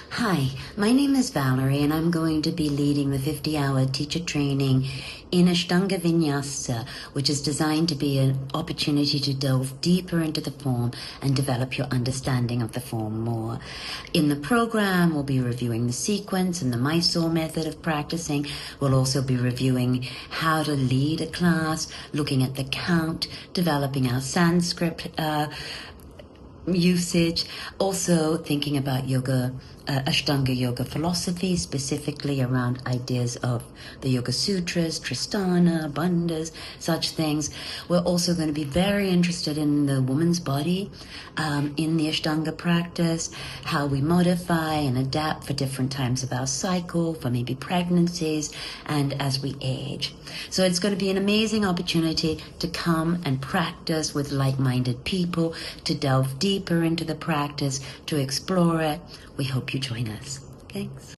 Hi, my name is Valerie and I'm going to be leading the 50-hour teacher training in Ashtanga Vinyasa, which is designed to be an opportunity to delve deeper into the form and develop your understanding of the form more. In the program, we'll be reviewing the sequence and the Mysore method of practicing. We'll also be reviewing how to lead a class, looking at the count, developing our Sanskrit usage, also thinking about yoga, Ashtanga yoga philosophy, specifically around ideas of the Yoga Sutras, Tristana, Bandhas, such things. We're also going to be very interested in the woman's body in the Ashtanga practice, how we modify and adapt for different times of our cycle, for maybe pregnancies, and as we age. So it's going to be an amazing opportunity to come and practice with like-minded people, to delve deeper into the practice, to explore it. We hope you join us. Thanks.